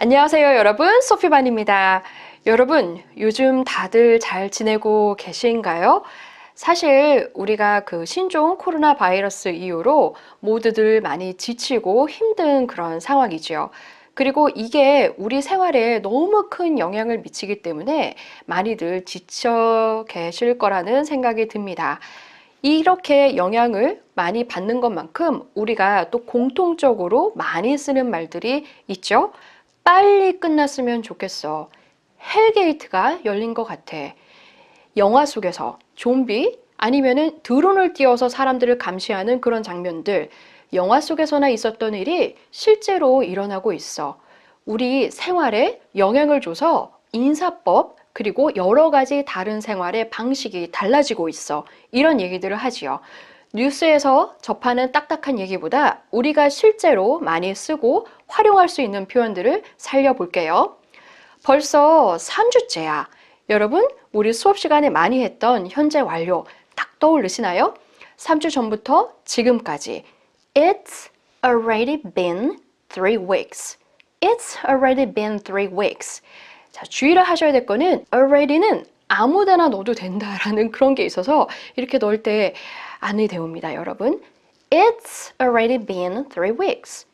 안녕하세요, 여러분. 소피반입니다. 여러분, 요즘 다들 잘 지내고 계신가요? 사실 우리가 그 신종 코로나 바이러스 이후로 모두들 많이 지치고 힘든 그런 상황이죠. 그리고 이게 우리 생활에 너무 큰 영향을 미치기 때문에 많이들 지쳐 계실 거라는 생각이 듭니다. 이렇게 영향을 많이 받는 것만큼 우리가 또 공통적으로 많이 쓰는 말들이 있죠. 빨리 끝났으면 좋겠어. 헬게이트가 열린 것 같아. 영화 속에서 좀비 아니면은 드론을 띄워서 사람들을 감시하는 그런 장면들, 영화 속에서나 있었던 일이 실제로 일어나고 있어. 우리 생활에 영향을 줘서 인사법, 그리고 여러 가지 다른 생활의 방식이 달라지고 있어. 이런 얘기들을 하지요. 뉴스에서 접하는 딱딱한 얘기보다 우리가 실제로 많이 쓰고 활용할 수 있는 표현들을 살려볼게요. 벌써 3주째야. 여러분, 우리 수업 시간에 많이 했던 현재 완료 딱 떠오르시나요? 3주 전부터 지금까지 It's already been 3 weeks. It's already been 3 weeks. 자, 주의를 하셔야 될 거는 already는 아무데나 넣어도 된다라는 그런 게 있어서 이렇게 넣을 때 안이 되옵니다, 여러분. It's already been 3 weeks.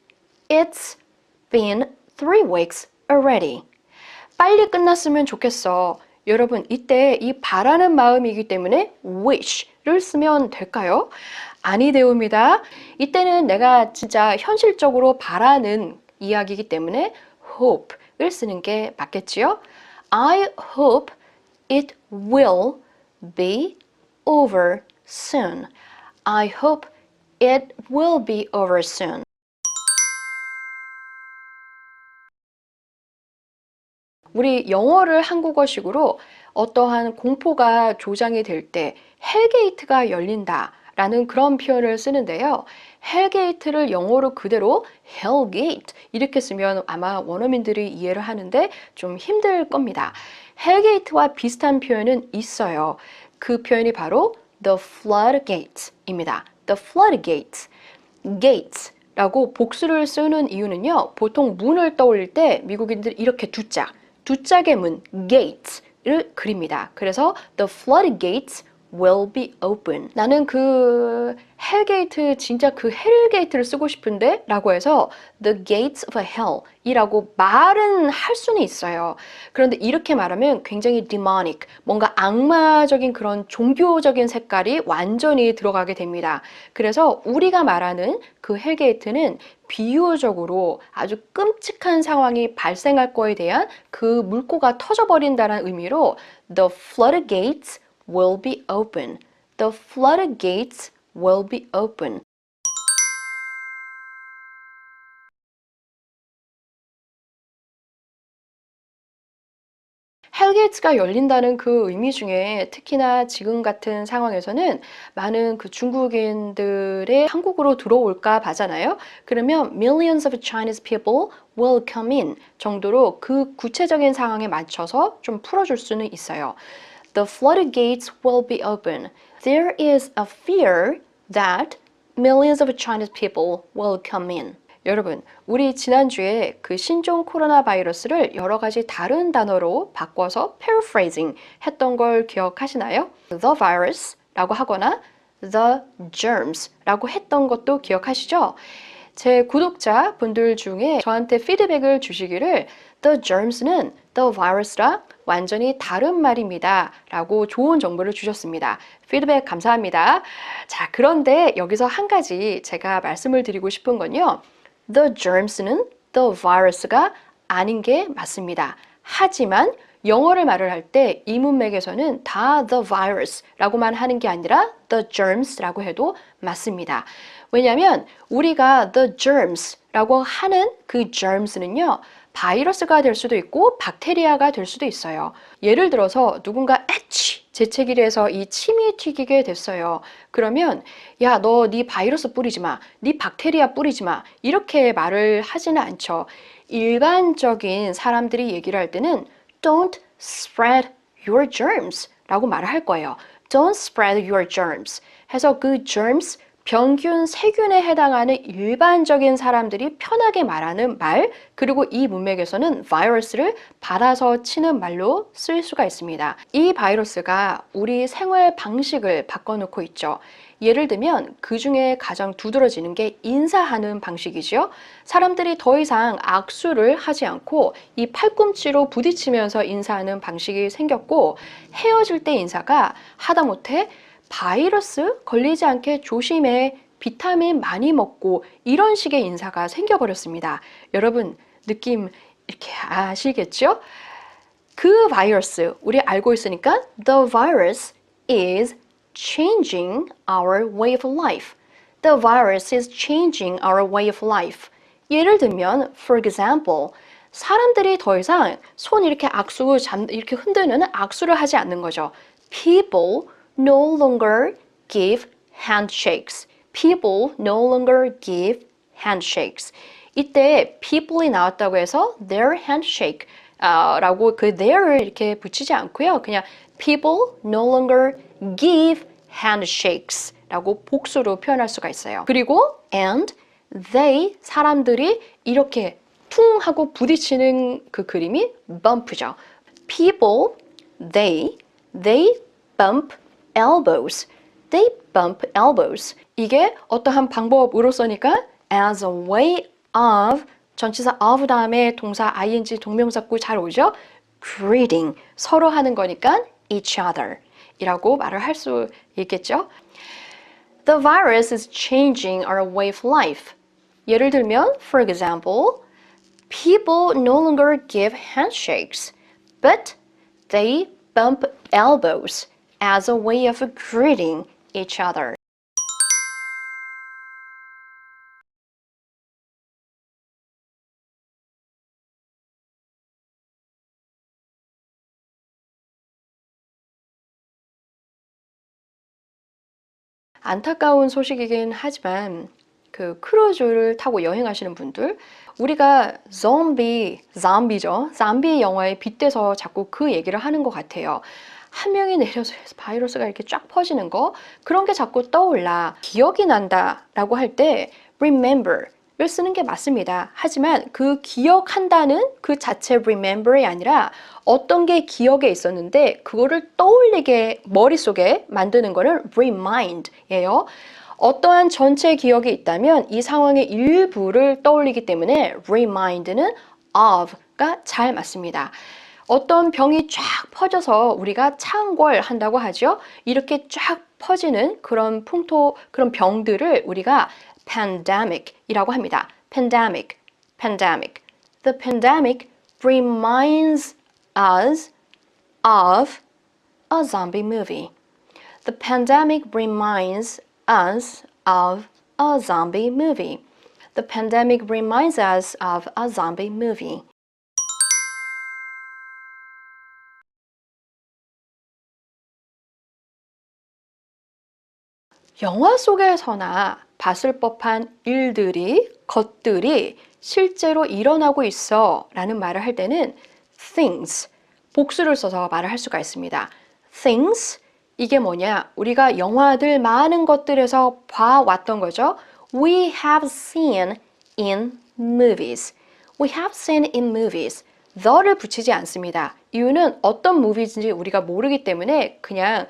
It's been 3 weeks already. 빨리 끝났으면 좋겠어. 여러분, 이때 이 바라는 마음이기 때문에 wish를 쓰면 될까요? 아니 되옵니다. 이때는 내가 진짜 현실적으로 바라는 이야기이기 때문에 hope를 쓰는 게 맞겠지요? I hope it will be over soon. I hope it will be over soon. 우리 영어를 한국어식으로 어떠한 공포가 조장이 될 때 헬게이트가 열린다 라는 그런 표현을 쓰는데요. 헬게이트를 영어로 그대로 헬게이트 이렇게 쓰면 아마 원어민들이 이해를 하는데 좀 힘들 겁니다. 헬게이트와 비슷한 표현은 있어요. 그 표현이 바로 the floodgates입니다. the floodgates. gates 라고 복수를 쓰는 이유는요. 보통 문을 떠올릴 때 미국인들 이렇게 두 짝의 문, gates를 그립니다. 그래서 the floodgates will be open. 나는 그 헬게이트 진짜 그 헬게이트를 쓰고 싶은데 라고 해서 the gates of hell 이라고 말은 할 수는 있어요. 그런데 이렇게 말하면 굉장히 demonic, 뭔가 악마적인 그런 종교적인 색깔이 완전히 들어가게 됩니다. 그래서 우리가 말하는 그 헬게이트는 비유적으로 아주 끔찍한 상황이 발생할 거에 대한 그 물꼬가 터져버린다는 의미로 the floodgates will be open. The floodgates will be open. 헬게이트가 열린다는 그 의미 중에 특히나 지금 같은 상황에서는 많은 그 중국인들의 한국으로 들어올까 봐잖아요. 그러면 millions of Chinese people will come in 정도로 그 구체적인 상황에 맞춰서 좀 풀어줄 수는 있어요. The floodgates will be open. There is a fear that millions of Chinese people will come in. 여러분, 우리 지난주에 그 신종 코로나 바이러스를 여러 가지 다른 단어로 바꿔서 paraphrasing 했던 걸 기억하시나요? The virus 라고 하거나 the germs 라고 했던 것도 기억하시죠? 제 구독자 분들 중에 저한테 피드백을 주시기를 the germs는 the virus랑 완전히 다른 말입니다 라고 좋은 정보를 주셨습니다. 피드백 감사합니다. 자, 그런데 여기서 한 가지 제가 말씀을 드리고 싶은 건요. The germs는 the virus가 아닌 게 맞습니다. 하지만 영어를 말을 할 때 이 문맥에서는 다 the virus라고만 하는 게 아니라 the germs라고 해도 맞습니다. 왜냐하면 우리가 the germs라고 하는 그 germs는요. 바이러스가 될 수도 있고 박테리아가 될 수도 있어요. 예를 들어서 누군가 재채기를 해서 이 침이 튀기게 됐어요. 그러면 야, 너 네 바이러스 뿌리지 마. 네 박테리아 뿌리지 마. 이렇게 말을 하지는 않죠. 일반적인 사람들이 얘기를 할 때는 don't spread your germs 라고 말을 할 거예요. Don't spread your germs 해서 그 germs 병균, 세균에 해당하는 일반적인 사람들이 편하게 말하는 말, 그리고 이 문맥에서는 바이러스를 받아서 치는 말로 쓸 수가 있습니다. 이 바이러스가 우리 생활 방식을 바꿔놓고 있죠. 예를 들면 그 중에 가장 두드러지는 게 인사하는 방식이죠. 사람들이 더 이상 악수를 하지 않고 이 팔꿈치로 부딪히면서 인사하는 방식이 생겼고, 헤어질 때 인사가 하다못해 바이러스 걸리지 않게 조심해, 비타민 많이 먹고, 이런 식의 인사가 생겨버렸습니다. 여러분 느낌 이렇게 아시겠죠? 그 바이러스 우리 알고 있으니까 the virus is changing our way of life. The virus is changing our way of life. 예를 들면 for example, 사람들이 더 이상 손 이렇게 이렇게 흔드는 악수를 하지 않는 거죠. People no longer give handshakes. People no longer give handshakes. 이때 people이 나왔다고 해서 their handshake 라고 그 their을 이렇게 붙이지 않고요. 그냥 people no longer give handshakes 라고 복수로 표현할 수가 있어요. 그리고 and they, 사람들이 이렇게 퉁 하고 부딪히는 그 그림이 bump죠. People, they bump elbows. They bump elbows. 이게 어떠한 방법으로서니까 as a way of, 전치사 of 다음에 동사 ing 동명사구 잘 오죠? greeting, 서로 하는 거니까 each other 이라고 말을 할 수 있겠죠? The virus is changing our way of life. 예를 들면, for example, people no longer give handshakes, but they bump elbows as a way of greeting each other. 안타까운 소식이긴 하지만 그 크루즈를 타고 여행하시는 분들, 우리가 좀비죠. 좀비 영화에 빗대서 자꾸 그 얘기를 하는 것 같아요. 한 명이 내려서 바이러스가 이렇게 쫙 퍼지는 거, 그런 게 자꾸 떠올라. 기억이 난다 라고 할 때 remember를 쓰는 게 맞습니다. 하지만 그 기억한다는 그 자체 remember이 아니라 어떤 게 기억에 있었는데 그거를 떠올리게 머릿속에 만드는 거는 remind예요. 어떠한 전체 기억이 있다면 이 상황의 일부를 떠올리기 때문에 remind는 of가 잘 맞습니다. 어떤 병이 쫙 퍼져서 우리가 창궐한다고 하죠. 이렇게 쫙 퍼지는 그런 그런 병들을 우리가 pandemic이라고 합니다. pandemic. The pandemic reminds us of a zombie movie. The pandemic reminds us of a zombie movie. The pandemic reminds us of a zombie movie. 영화 속에서나 봤을 법한 것들이 실제로 일어나고 있어 라는 말을 할 때는 things, 복수를 써서 말을 할 수가 있습니다. things, 이게 뭐냐? 우리가 영화들 많은 것들에서 봐왔던 거죠. We have seen in movies. We have seen in movies. the를 붙이지 않습니다. 이유는 어떤 movie인지 우리가 모르기 때문에 그냥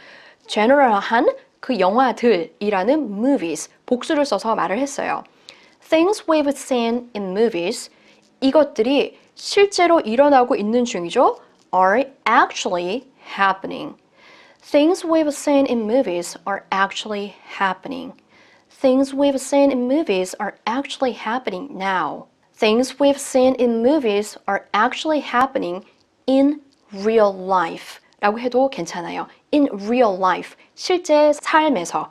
general한 그 영화들이라는 movies, 복수를 써서 말을 했어요. Things we've seen in movies, 이것들이 실제로 일어나고 있는 중이죠. are actually happening. Things we've seen in movies are actually happening. Things we've seen in movies are actually happening now. Things we've seen in movies are actually happening in real life. 라고 해도 괜찮아요. In real life, 실제 삶에서.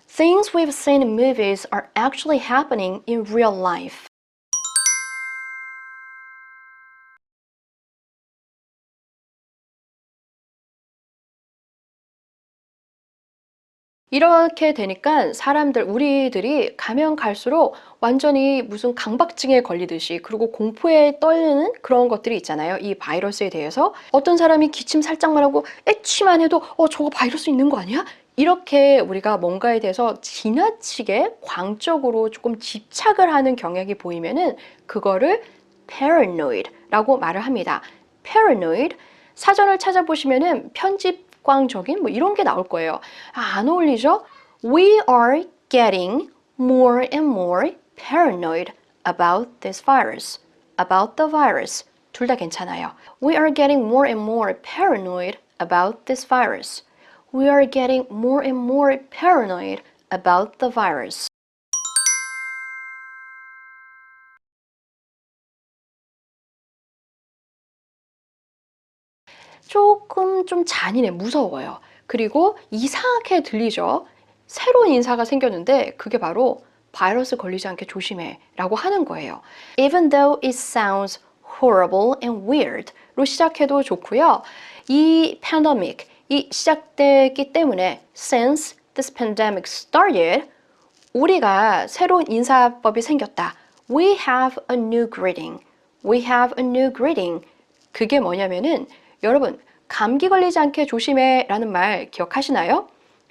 Things we've seen in movies are actually happening in real life. 이렇게 되니까 우리들이 가면 갈수록 완전히 무슨 강박증에 걸리듯이, 그리고 공포에 떨리는 그런 것들이 있잖아요. 이 바이러스에 대해서. 어떤 사람이 기침 살짝만 하고 애취만 해도 저거 바이러스 있는 거 아니야? 이렇게 우리가 뭔가에 대해서 지나치게 광적으로 조금 집착을 하는 경향이 보이면은 그거를 paranoid라고 말을 합니다. paranoid 사전을 찾아보시면은 편집광적인 뭐 이런 게 나올 거예요. 안 어울리죠? We are getting more and more paranoid about this virus. About the virus. 둘 다 괜찮아요. We are getting more and more paranoid about this virus. We are getting more and more paranoid about the virus. 조금 좀 잔인해, 무서워요. 그리고 이상하게 들리죠? 새로운 인사가 생겼는데 그게 바로 바이러스 걸리지 않게 조심해 라고 하는 거예요. Even though it sounds horrible and weird로 시작해도 좋고요. 이 pandemic, 이 시작됐기 때문에 since this pandemic started, 우리가 새로운 인사법이 생겼다. We have a new greeting. We have a new greeting. 그게 뭐냐면은 여러분 감기 걸리지 않게 조심해 라는 말 기억하시나요?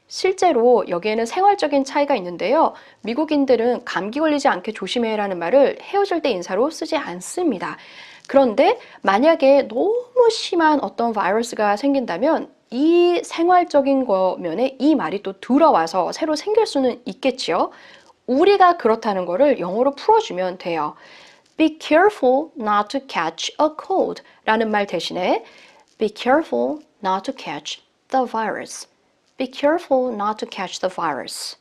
실제로 여기에는 생활적인 차이가 있는데요. 미국인들은 감기 걸리지 않게 조심해 라는 말을 헤어질 때 인사로 쓰지 않습니다. 그런데 만약에 너무 심한 어떤 바이러스가 생긴다면 이 생활적인 거면에 이 말이 또 들어와서 새로 생길 수는 있겠지요. 우리가 그렇다는 거를 영어로 풀어주면 돼요. Be careful not to catch a cold 라는 말 대신에 Be careful not to catch the virus. Be careful not to catch the virus.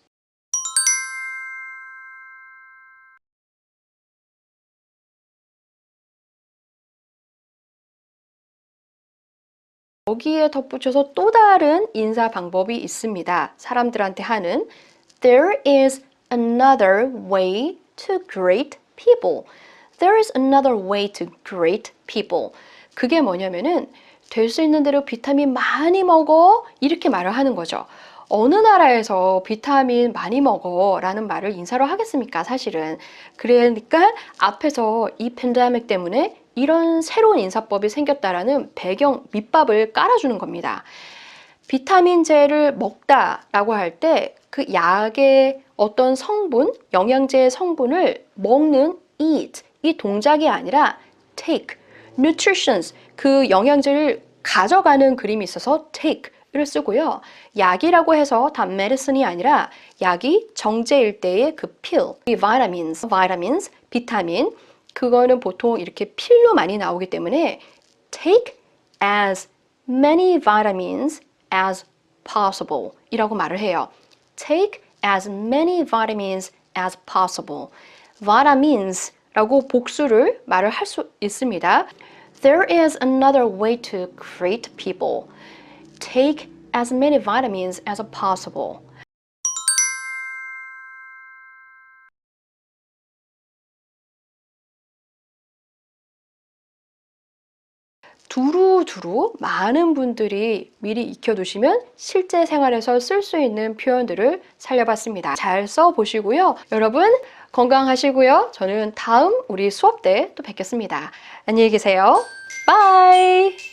여기에 덧붙여서 또 다른 인사 방법이 있습니다. 사람들한테 하는 There is another way to greet people. There is another way to greet people. 그게 뭐냐면은 될 수 있는 대로 비타민 많이 먹어 이렇게 말을 하는 거죠. 어느 나라에서 비타민 많이 먹어 라는 말을 인사로 하겠습니까? 사실은. 그러니까 앞에서 이 팬데믹 때문에 이런 새로운 인사법이 생겼다라는 배경 밑밥을 깔아주는 겁니다. 비타민제를 먹다라고 할 때 그 약의 어떤 성분, 영양제의 성분을 먹는 eat 이 동작이 아니라 take, nutritions 그 영양제를 가져가는 그림이 있어서 take를 쓰고요. 약이라고 해서 단 medicine이 아니라 약이 정제일 때의 그 pill, 이 vitamins, 비타민 그거는 보통 이렇게 필로 많이 나오기 때문에 take as many vitamins as possible 이라고 말을 해요. Take as many vitamins as possible. vitamins 라고 복수를 말을 할 수 있습니다. There is another way to greet people. Take as many vitamins as possible. 두루두루 많은 분들이 미리 익혀두시면 실제 생활에서 쓸 수 있는 표현들을 살려봤습니다. 잘 써보시고요. 여러분 건강하시고요. 저는 다음 우리 수업 때 또 뵙겠습니다. 안녕히 계세요. 바이!